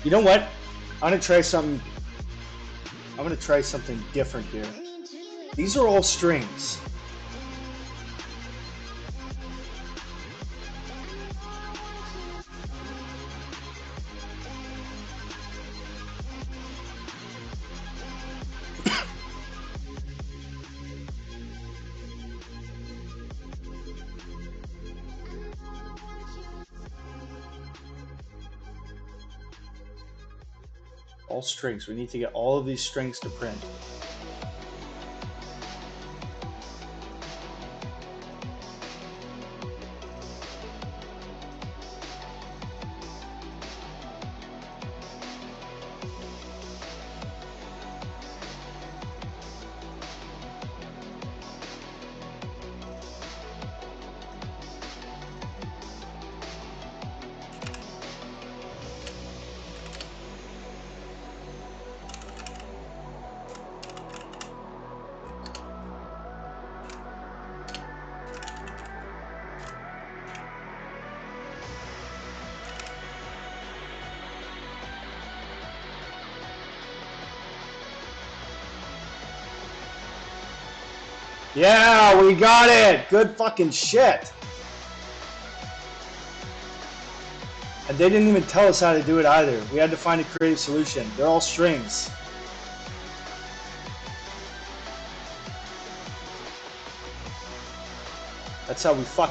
You know what? I'm gonna try something. I'm gonna try something different here. These are all strings. All strings. We need to get all of these strings to print. Yeah, we got it! Good fucking shit! And they didn't even tell us how to do it either. We had to find a creative solution. They're all strings. That's how we fucking